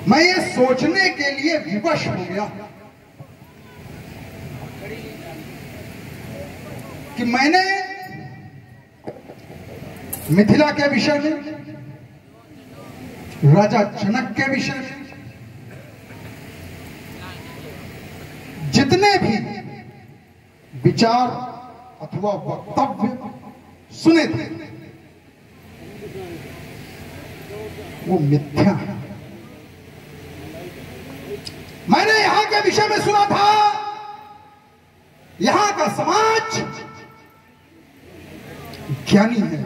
मैं ये सोचने के लिए विवश हो गया कि मैंने मिथिला के विषय में, राजा जनक के विषय में जितने भी विचार अथवा वक्तव्य सुने थे वो मिथ्या है। मैंने यहां के विषय में सुना था, यहां का समाज ज्ञानी है,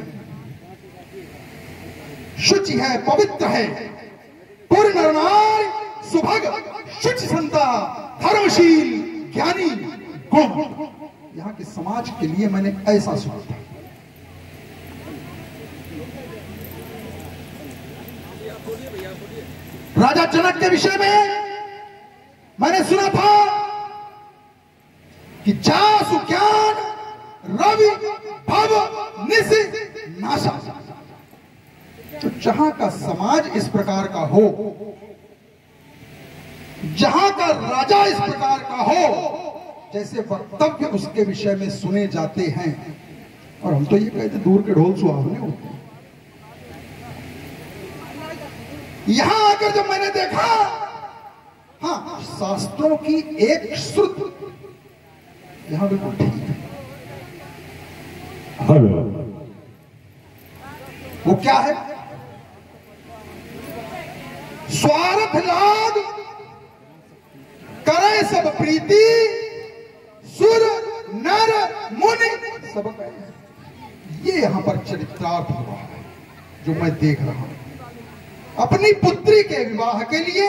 शुचि है, पवित्र है, पूर्ण नरनारी सुभग शुचि संता धर्मशील ज्ञानी गुण। यहां के समाज के लिए मैंने ऐसा सुना था। राजा जनक के विषय में मैंने सुना था कि जासु ज्ञान रवि भव निशि नाशा। तो जहां का समाज इस प्रकार का हो, जहां का राजा इस प्रकार का हो, जैसे वक्तव्य उसके विषय में सुने जाते हैं, और हम तो ये कहते दूर के ढोल सुहावने होते हैं। यहां आकर जब मैंने देखा, हाँ, शास्त्रों की एक श्रुति यहां बिल्कुल ठीक है। वो क्या है? स्वार्थ लाग करे सब प्रीति, सुर नर मुनि सब। ये यहां पर चरित्रार्थ हुआ है जो मैं देख रहा हूं। अपनी पुत्री के विवाह के लिए,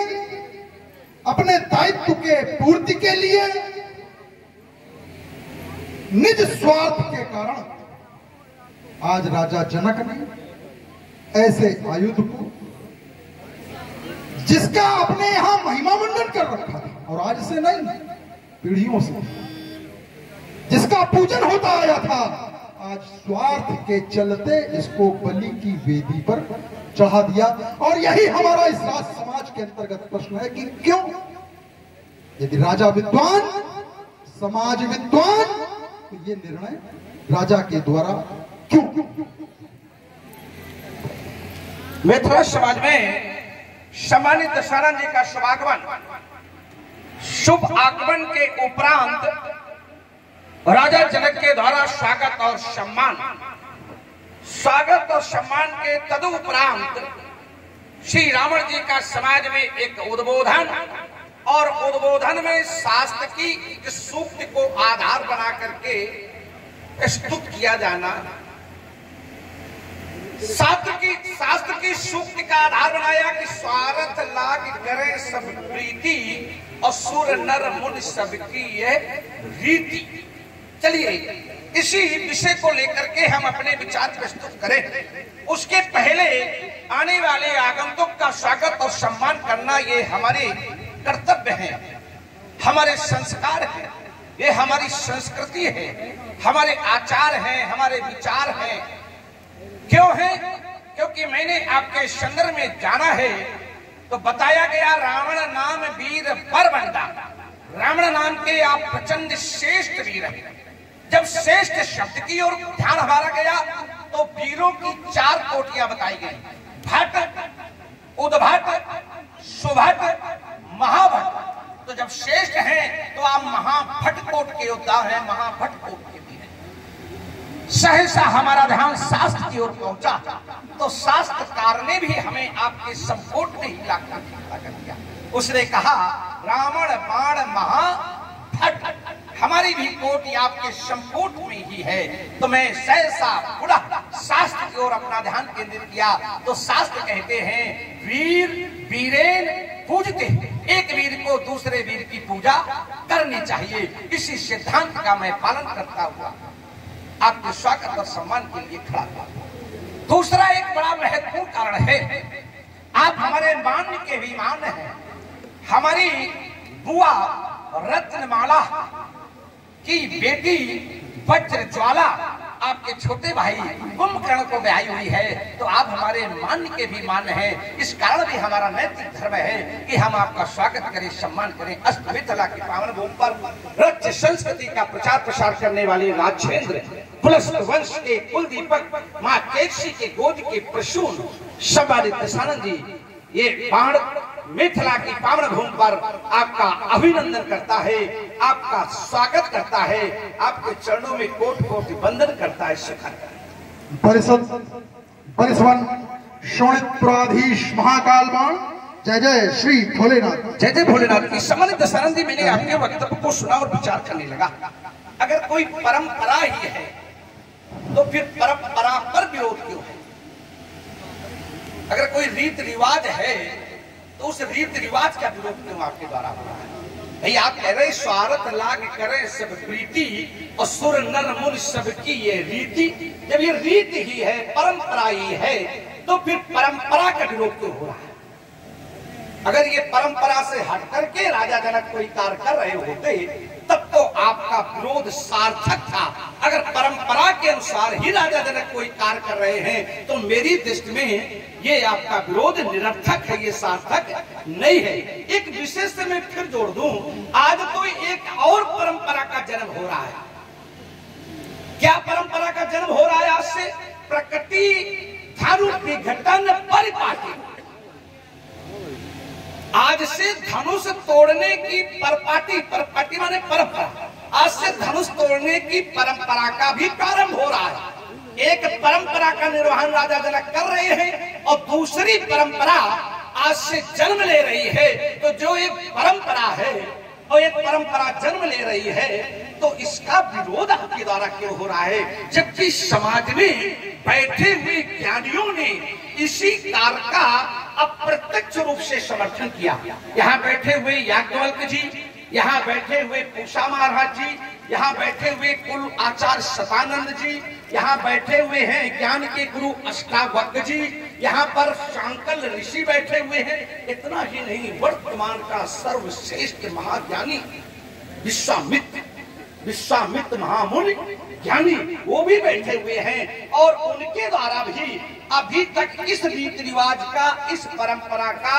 अपने दायित्व के पूर्ति के लिए, निज स्वार्थ के कारण आज राजा जनक ने ऐसे आयुध को, जिसका अपने यहां महिमा मंडन कर रखा था, और आज से नहीं, पीढ़ियों से जिसका पूजन होता आया था, आज स्वार्थ के चलते इसको बलि की वेदी पर चढ़ा दिया। और यही हमारा इस राज समाज के अंतर्गत प्रश्न है कि क्यों? यदि राजा विद्वान, समाज विद्वान, तो ये निर्णय राजा के द्वारा क्यों? मिथिला समाज में सम्मानित दशहरा जी का शुभागमन, शुभ आगमन के उपरांत राजा जनक के द्वारा स्वागत और सम्मान, स्वागत और सम्मान के तदुपरांत श्री रावण जी का समाज में एक उद्बोधन, और उद्बोधन में शास्त्र की सूक्त को आधार बना करके स्तुत किया जाना। शास्त्र की सूक्त का आधार बनाया कि स्वार्थ लाग करे सब प्रीति, और सुर नर मुनि सबकी ये रीति। चलिए इसी विषय को लेकर के हम अपने विचार प्रस्तुत करें। उसके पहले आने वाले आगंतुक का स्वागत और सम्मान करना ये हमारे कर्तव्य है, हमारे संस्कार है, ये हमारी संस्कृति है, हमारे आचार हैं, हमारे विचार हैं। क्यों है? क्योंकि मैंने आपके संदर्भ में जाना है तो बताया गया, रावण नाम वीर पर बंदा। रावण नाम के आप प्रचंड श्रेष्ठ वीर हैं। जब श्रेष्ठ शब्द की ओर ध्यान हमारा गया तो वीरों की 4 कोटियां बताई गई: भट्ट, उद्भट, सुभट, महाभट्ट। तो जब श्रेष्ठ हैं तो आप महाभट्ट कोट के योद्धा हैं, महाभट्ट कोट के भी हैं। सहसा हमारा ध्यान शास्त्र की ओर पहुंचा तो शास्त्रकार ने भी हमें आपके संपुट में ही लाकर कर दिया। उसने कहा, रावण बाण महाभट्ट, हमारी भी कोटि आपके संपुट में ही है। तो मैं सहसा पुनः शास्त्र की ओर अपना ध्यान केंद्रित किया तो शास्त्र कहते हैं, वीर वीरेन पूजते हैं। एक वीर को दूसरे वीर की पूजा करनी चाहिए। इसी सिद्धांत का मैं पालन करता हुआ आपके स्वागत और सम्मान के लिए खड़ा हुआ। दूसरा एक बड़ा महत्वपूर्ण कारण है, आप हमारे मान्य के भी मान हैं। हमारी बुआ रत्नमाला की बेटी वज्र ज्वाला आपके आपके छोटे भाई कुंभकर्ण को ब्याही हुई है, तो आप हमारे मान्य के भी मान्य हैं। इस कारण भी हमारा नैतिक धर्म है कि हम आपका स्वागत करें, सम्मान करें। अष्टमिथिला की पावन भूमि पर रक्त संस्कृति का प्रचार प्रसार करने वाले राजेंद्र पुलस्त वंश के कुल दीपक माँ केशी के गोद के प्रसून सम्मानित दशानंद जी, ये बाण मिथिला की पावन भूमि पर आपका अभिनंदन करता है, आपका स्वागत करता है, आपके चरणों में कोटि कोटि वंदन करता है। शिखर परिसवन शोणितपुराधीश महाकाल बाण, जय जय श्री भोलेनाथ। जय जय भोलेनाथ की सम्मानित दशानंद जी, मैंने आपके वक्तव्य को सुना और विचार करने लगा। अगर कोई परंपरा ही है तो फिर परंपरा पर विरोध क्यों है? अगर कोई रीत रिवाज है तो उस रीत रिवाज का विरोध क्यों आपके द्वारा हो रहा है? भाई आप कह रहे स्वार्थ लाग करे सब प्रीति और सुर नर मुनि सबकी ये रीति। जब ये रीति ही है, परंपरा ही है, तो फिर परंपरा का विरोध क्यों हो रहा है? अगर ये परंपरा से हट करके राजा जनक कोई कार्य कर रहे होते तब तो आपका विरोध सार्थक था। अगर परंपरा के अनुसार ही राजा जनक कोई कार्य कर रहे हैं तो मेरी दृष्टि में ये आपका विरोध निरर्थक है, ये सार्थक नहीं है। एक विशेष से मैं फिर जोड़ दूं, आज तो एक और परंपरा का जन्म हो रहा है। क्या परंपरा का जन्म हो रहा है? आज से प्रकृति धनु विघटन परिपाटी, आज से धनुष तोड़ने की परपाटी माने परंपरा, आज से धनुष तोड़ने की परंपरा का भी प्रारंभ हो रहा है। एक परंपरा का निर्वहन राजा जनक कर रहे हैं और दूसरी परंपरा आज से जन्म ले रही है। तो जो एक परंपरा है और एक परंपरा जन्म ले रही है तो इसका विरोध आपके द्वारा क्यों हो रहा है? जबकि समाज में बैठे हुए ज्ञानियों ने इसी कार्य का अप्रत्यक्ष रूप से समर्थन किया। यहाँ बैठे हुए याज्ञवल्क्य जी, यहाँ बैठे हुए पूषा महाराज जी, यहाँ बैठे हुए कुल आचार्य शतानंद जी, यहाँ बैठे हुए हैं ज्ञान के गुरु अष्टावक्र जी, यहाँ पर शांकल ऋषि बैठे हुए हैं। इतना ही नहीं, वर्तमान का सर्वश्रेष्ठ महाज्ञानी विश्वामित्र महामुनि ज्ञानी, वो भी बैठे हुए हैं और उनके द्वारा भी अभी तक इस रीति रिवाज का, इस परंपरा का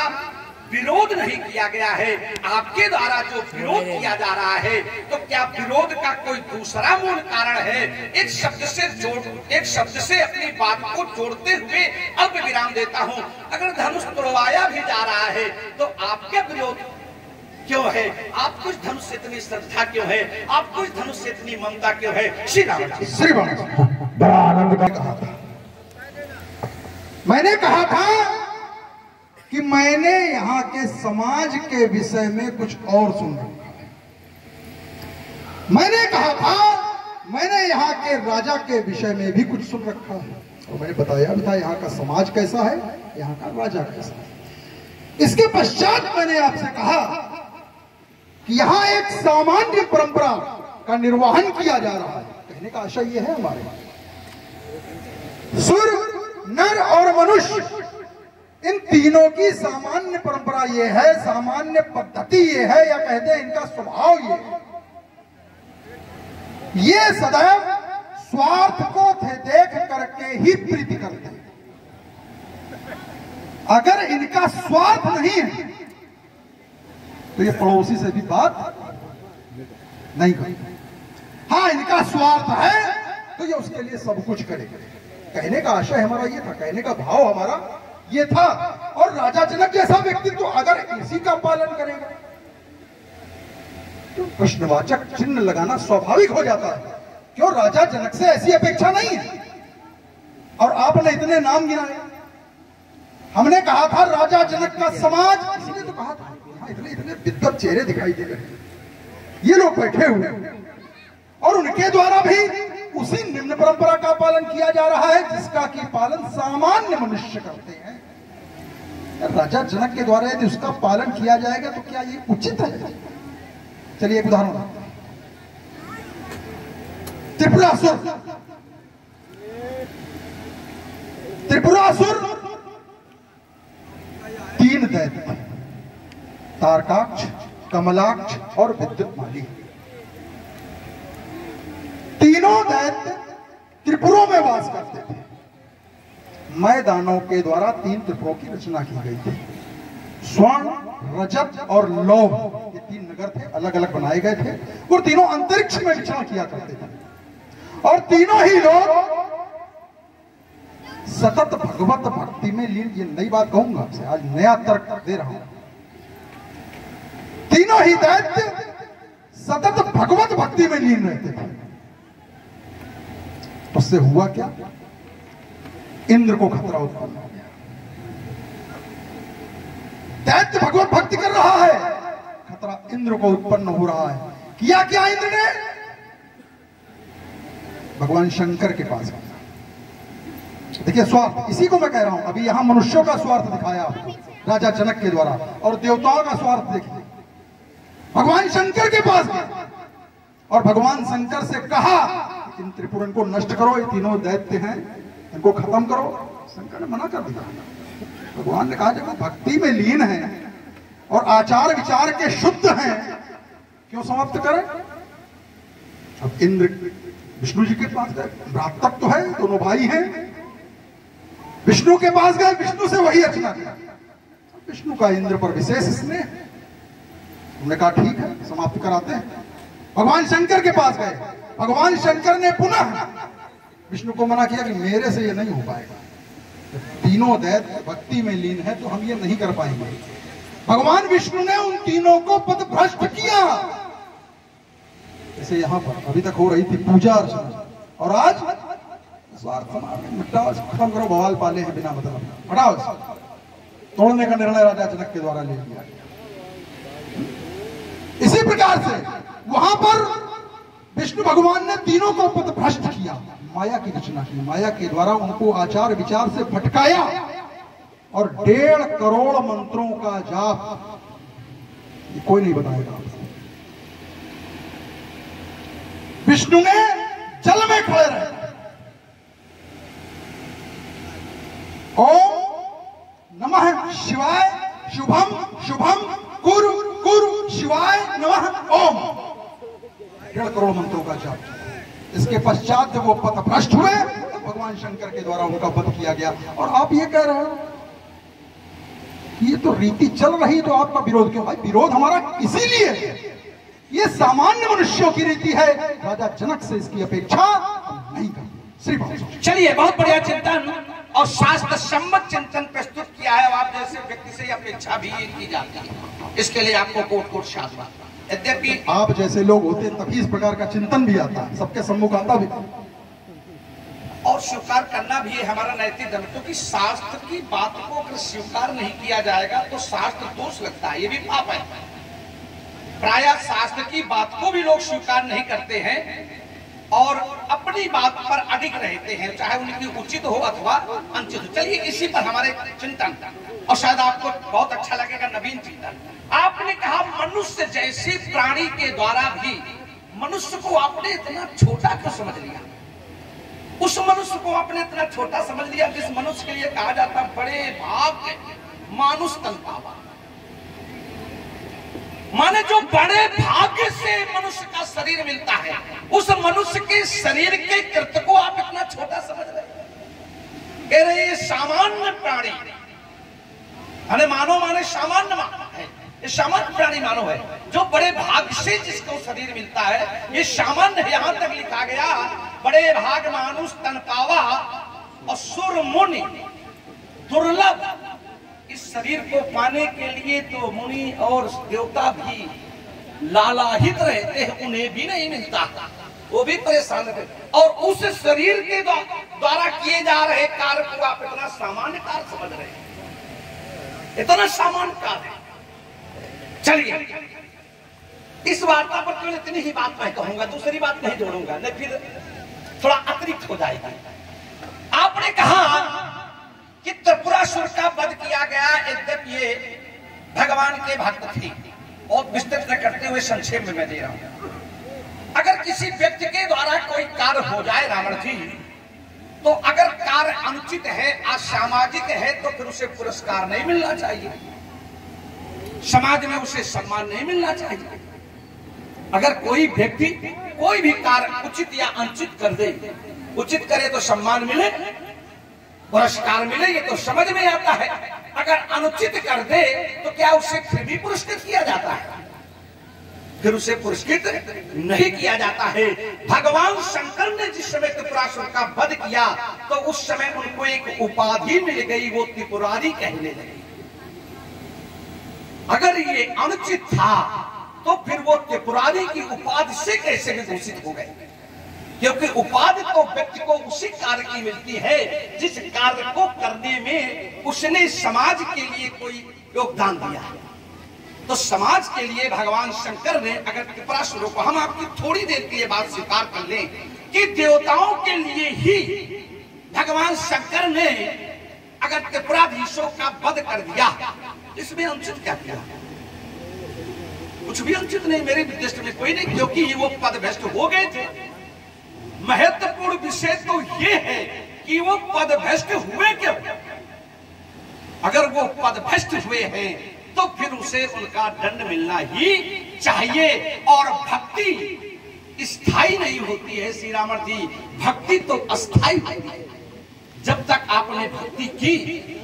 विरोध नहीं किया गया है। आपके द्वारा जो विरोध किया जा रहा है तो क्या विरोध का कोई दूसरा मूल कारण है? एक शब्द से अपनी बात को जोड़ते हुए अल्प विराम देता हूँ। अगर धनुष तोड़वाया भी जा रहा है तो आपका विरोध क्यों है? आपको इस धनुष से इतनी श्रद्धा क्यों है? आपको इस धनुष से इतनी ममता क्यों है? श्री राम बड़ा आनंद का कहा था। मैंने कहा था कि मैंने यहाँ के समाज के विषय में कुछ और सुन रखा है। मैंने कहा था मैंने यहाँ के राजा के विषय में भी कुछ सुन रखा है और मैंने बताया भी था यहाँ का समाज कैसा है, यहाँ का राजा कैसा है। इसके पश्चात मैंने आपसे कहा कि यहाँ एक सामान्य परंपरा का निर्वहन किया जा रहा है। कहने का आशय यह है हमारे सुर, नर और मनुष्य, इन तीनों की सामान्य परंपरा ये है, सामान्य पद्धति ये है, या कहते हैं इनका स्वभाव ये है। ये सदैव स्वार्थ को देख करके ही प्रीति करते हैं। अगर इनका स्वार्थ नहीं है तो ये पड़ोसी से भी बात नहीं करते। हाँ, इनका स्वार्थ है तो ये उसके लिए सब कुछ करेगा। कहने का आशय हमारा ये था, कहने का भाव हमारा ये था। और राजा जनक जैसा व्यक्तित्व तो अगर इसी का पालन करेगा तो प्रश्नवाचक चिन्ह लगाना स्वाभाविक हो जाता है। क्यों? राजा जनक से ऐसी अपेक्षा नहीं है। और आपने इतने नाम गिनाए। हमने कहा था राजा जनक का समाज, इसलिए तो कहा था इतने विद्वत चेहरे दिखाई दे रहे हैं, ये लोग बैठे हुए और उनके द्वारा भी उसी निम्न परंपरा का पालन किया जा रहा है जिसका कि पालन सामान्य मनुष्य करते हैं। राजा जनक के द्वारा यदि उसका पालन किया जाएगा तो क्या ये उचित है? चलिए एक उदाहरण, त्रिपुरासुर 3 दैत्य, तारकाक्ष, कमलाक्ष और विद्युत माली, तीनों दैत्य त्रिपुरों में वास करते थे। मैदानों के द्वारा 3 त्रिपुरों की रचना की गई थी। स्वर्ण, रजत और लौह, ये 3 नगर थे, अलग अलग बनाए गए थे और तीनों अंतरिक्ष में विचरण किया करते थे। और तीनों ही लोग सतत भगवत भक्ति में लीन। ये नई बात कहूंगा आपसे, आज नया तर्क दे रहा हूं। तीनों ही दैत्य सतत भगवत भक्ति में लीन रहते थे। उससे हुआ क्या? इंद्र को खतरा उत्पन्न हो गया। दैत्य भगवत भक्ति कर रहा है, खतरा इंद्र को उत्पन्न हो रहा है। किया क्या इंद्र ने? भगवान शंकर के पास गया। देखिए स्वार्थ, इसी को मैं कह रहा हूं। अभी यहां मनुष्यों का स्वार्थ दिखाया आपको राजा जनक के द्वारा, और देवताओं का स्वार्थ देखिए। भगवान शंकर के पास गया और भगवान शंकर से कहा इन त्रिपुरन को नष्ट करो, ये तीनों दैत्य हैं, इनको खत्म करो। शंकर ने मना कर दिया। भगवान ने कहा जब वो भक्ति में लीन है और आचार विचार के शुद्ध हैं, क्यों समाप्त करें? अब इंद्र विष्णु जी के पास गए, भ्रातृत्व तो है, दोनों भाई हैं। विष्णु के पास गए, विष्णु से वही रचना किया। विष्णु का इंद्र पर विशेष स्नेह, उन्होंने कहा ठीक है समाप्त कराते हैं। भगवान शंकर के पास गए, भगवान शंकर ने पुनः विष्णु को मना किया कि मेरे से ये नहीं हो पाएगा, तीनों दैत्य भक्ति में लीन है तो हम ये नहीं कर पाएंगे। भगवान विष्णु ने उन तीनों को पथभ्रष्ट किया। जैसे यहां पर अभी तक हो रही थी पूजा अर्चना, और आज स्वार्थ खत्म करो, बवाल पाले हैं बिना मतलब, हटाओ, तोड़ने का निर्णय राजा जनक के द्वारा ले लिया। इसी प्रकार से वहां पर विष्णु भगवान ने तीनों को पथभ्रष्ट किया, माया की रचना की, माया के द्वारा उनको आचार विचार से भटकाया और 1.5 करोड़ मंत्रों का जाप, ये कोई नहीं बताएगा। विष्णु ने जल में खड़े रहे, ओम नमः शिवाय शुभम शुभम कुरु कुरु शिवाय नमः ओम, 1.5 करोड़ मंत्रों का जाप। इसके पश्चात जब वो पथभ्रष्ट हुए तो भगवान शंकर के द्वारा उनका वध किया गया। और आप ये कह रहे हो कि ये तो रीति चल रही, तो आपका विरोध क्यों? भाई विरोध हमारा इसीलिए है, ये सामान्य मनुष्यों की रीति है, राजा जनक से इसकी अपेक्षा नहीं करते। चलिए, बहुत बढ़िया चिंतन और शास्त्र सम्मत चिंतन प्रस्तुत किया है। आप जैसे व्यक्ति से अपेक्षा भी की जाती है, इसके लिए आपको कोट कोट शाबाश। यद्यपि आप जैसे लोग होते तभी इस प्रकार का चिंतन भी आता है, सबके सम्मुख आता भी, और स्वीकार करना भी है हमारा नैतिक धर्म, क्योंकि शास्त्र की बात को अगर स्वीकार नहीं किया जाएगा तो शास्त्र दोष लगता है, ये भी पाप है। प्रायः शास्त्र की बात को भी लोग स्वीकार नहीं करते हैं और अपनी बात पर अडिग रहते हैं, चाहे उनकी उचित हो अथवा अनुचित हो। चलिए इसी पर हमारे चिंतन, और शायद आपको बहुत अच्छा लगेगा नवीन चिंतन। आपने कहा मनुष्य जैसे प्राणी के द्वारा भी मनुष्य को आपने इतना छोटा क्यों समझ लिया? उस मनुष्य को आपने इतना छोटा समझ लिया जिस मनुष्य के लिए कहा जाता बड़े भाग्य मानुष तन पावा, माने जो बड़े भाग्य से मनुष्य का शरीर मिलता है, उस मनुष्य के शरीर के कृत्य को आप इतना छोटा समझ रहे, कह रहे ये सामान्य प्राणी, अरे मानव माने सामान्य है, ये सामान्य प्राणी मानव है, जो बड़े भाग्य से जिसको शरीर मिलता है, ये सामान्य है। यहां तक लिखा गया बड़े भाग मानुष तन पावा और सुर मुनि दुर्लभ। इस शरीर को पाने के लिए तो मुनि और देवता भी लालाहित रहते हैं, उन्हें भी नहीं मिलता, वो भी परेशान रहते, और उस शरीर के द्वारा किए जा रहे कार्य को आप इतना सामान्य कार्य समझ रहे हैं, इतना सामान्य कार्य। चलिए इस वार्ता पर केवल इतनी ही बात मैं कहूंगा, दूसरी बात नहीं जोड़ूंगा, नहीं फिर थोड़ा अतिरिक्त हो जाएगा। आपने कहा कि त्रिपुरासुर का वध किया गया, यद्यपि ये भगवान के भक्त थे, और विस्तृत न करते हुए संक्षेप में मैं दे रहा हूं। अगर किसी व्यक्ति के द्वारा कोई कार्य हो जाए रावण जी, तो अगर कार्य अनुचित है, असामाजिक है, तो फिर उसे पुरस्कार नहीं मिलना चाहिए, समाज में उसे सम्मान नहीं मिलना चाहिए। अगर कोई व्यक्ति कोई भी कार्य उचित या अनुचित कर दे, उचित करे तो सम्मान मिले, पुरस्कार मिले, ये तो समझ में आता है। अगर अनुचित कर दे तो क्या उसे फिर भी पुरस्कृत किया जाता है? फिर उसे पुरस्कृत नहीं किया जाता है। भगवान शंकर ने जिस समय त्रिपुरासुर का वध किया तो उस समय उनको एक उपाधि मिल गई, वो त्रिपुरारी कहने लगी। अगर ये अनुचित था तो फिर वो त्रिपुरारी की उपाधि से कैसे विभूषित हो गए? क्योंकि उपाधि तो व्यक्ति को उसी कार्य की मिलती है जिस कार्य को करने में उसने समाज के लिए कोई योगदान दिया है। तो समाज के लिए भगवान शंकर ने, अगर त्रिपुरासुरों को, हम आपकी थोड़ी देर की ये बात स्वीकार कर लें कि देवताओं के लिए ही भगवान शंकर ने अगर त्रिपुराधीशों का वध कर दिया, इसमें अनुचित क्या किया? कुछ भी अनुचित नहीं, मेरे दृष्टि में कोई नहीं, क्योंकि वो पद भ्रष्ट हो गए थे। महत्वपूर्ण विषय तो ये है कि वो पद भ्रष्ट हुए क्यों? अगर वो पद भ्रष्ट हुए हैं तो फिर उसे उनका दंड मिलना ही चाहिए। और भक्ति स्थायी नहीं होती है श्री रामन जी, भक्ति तो अस्थायी होती है। जब तक आपने भक्ति की,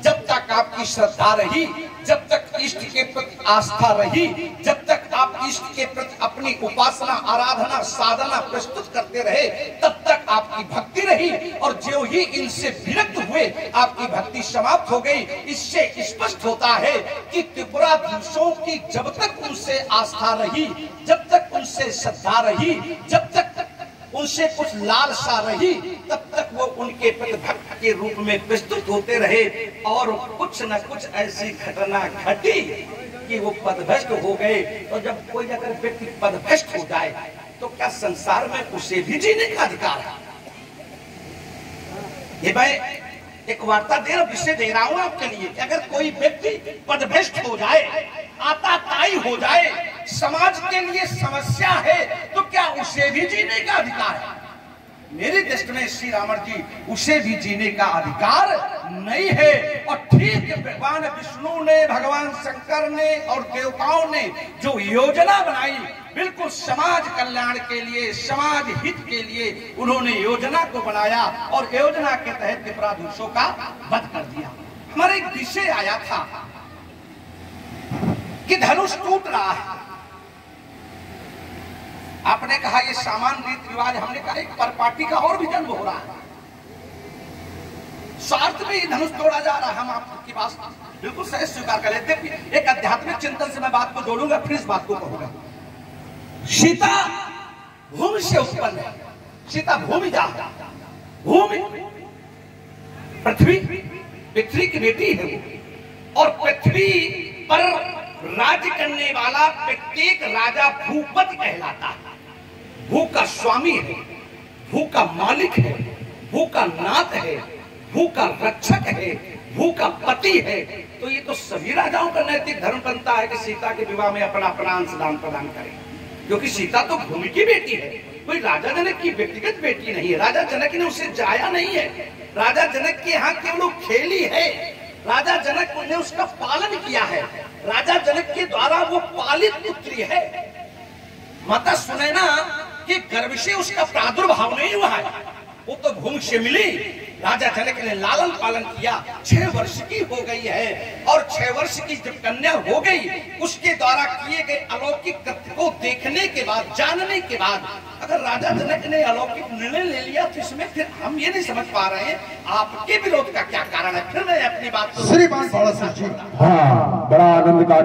जब तक आपकी श्रद्धा रही, जब तक इष्ट के प्रति आस्था रही, जब तक आप इष्ट के प्रति अपनी उपासना, आराधना, साधना प्रस्तुत करते रहे, तब तक आपकी भक्ति रही। और जो ही इनसे विरक्त हुए आपकी भक्ति समाप्त हो गई। इससे स्पष्ट होता है कि त्रिपुराधीशों की जब तक उनसे आस्था रही, जब तक उनसे श्रद्धा रही, जब तक उनसे कुछ लालसा रही, तब तक वो उनके प्रति भक्त के रूप में प्रस्तुत होते रहे। और कुछ न कुछ ऐसी घटना घटी कि वो पदभ्रष्ट हो गए। तो जब कोई अगर व्यक्ति पदभ्रष्ट हो जाए तो क्या संसार में उसे भी जीने का अधिकार है? ये मैं एक वार्ता विषय दे रहा हूं आपके लिए कि अगर कोई व्यक्ति पदभ्रष्ट हो जाए, आताताई हो जाए, समाज के लिए समस्या है, तो क्या उसे भी जीने का अधिकार है? मेरी दृष्टि में श्री रामन जी, उसे भी जीने का अधिकार नहीं है। और ठीक भगवान विष्णु ने, भगवान शंकर ने और देवताओं ने जो योजना बनाई, बिल्कुल समाज कल्याण के लिए, समाज हित के लिए उन्होंने योजना को बनाया और योजना के तहत त्रिपुराधीशों का वध कर दिया। हमारा एक विषय आया था कि धनुष टूट रहा है। आपने कहा ये सामान्य रीति रिवाज, हमने कहा एक परपाटी का और भी जन्म हो रहा है। स्वार्थ में ये धनुष तोड़ा जा रहा है। हम आपकी बात बिल्कुल सहज स्वीकार कर लेते हैं। एक आध्यात्मिक चिंतन से मैं बात को जोड़ूंगा, फिर इस बात को कहूंगा। सीता भूमि से उत्पन्न है, सीता भूमि जा, भूमि पृथ्वी की बेटी है और पृथ्वी पर राज्य करने वाला प्रत्येक राजा भूपति कहलाता है। भू का स्वामी है, भू का मालिक है, भू का नाथ है, भू का रक्षक है, भू का पति है। तो ये तो सभी राजाओं का नैतिक धर्म बनता है कि सीता के विवाह में अपना अपना अंशदान प्रदान करें, क्योंकि सीता तो भूमि की बेटी है, कोई राजा जनक की व्यक्तिगत बेटी नहीं है। राजा जनक ने उसे जाया नहीं है, राजा जनक के यहाँ केवल खेली है, राजा जनक ने उसका पालन किया है, राजा जनक के द्वारा वो पालित पुत्री है। माता सुनैना के गर्भ से उसका प्रादुर्भाव नहीं हुआ है, वो तो भूमि से मिली। राजा जनक ने लालन पालन किया, 6 वर्ष की हो गई है और 6 वर्ष की जब कन्या हो गई, उसके द्वारा किए गए अलौकिक तथ्य को देखने के बाद, जानने के बाद, अगर राजा जनक ने अलौकिक निर्णय ले लिया तो इसमें फिर हम ये नहीं समझ पा रहे हैं आपके विरोध का क्या कारण है। फिर मैं अपनी बात को बड़ा आनंद का